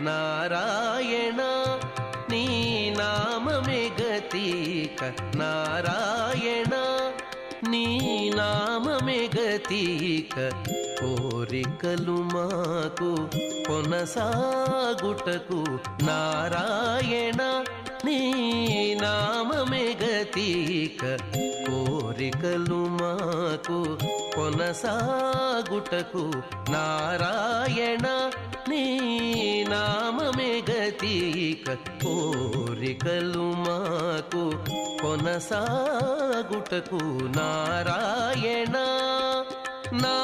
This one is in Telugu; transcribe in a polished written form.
నారాయణ నీ నామమే గతిక నారాయణ నీ నామమే గతిక కోరికలు మాకు కొనసాగుటకు నారాయణ నీ నామమే గతిక కోరికలు మాకు కొనసాగుటకు నారాయణ నీ నామమే గతిక కోరికలు మాకు కొనసాగుటకు నారాయణ నా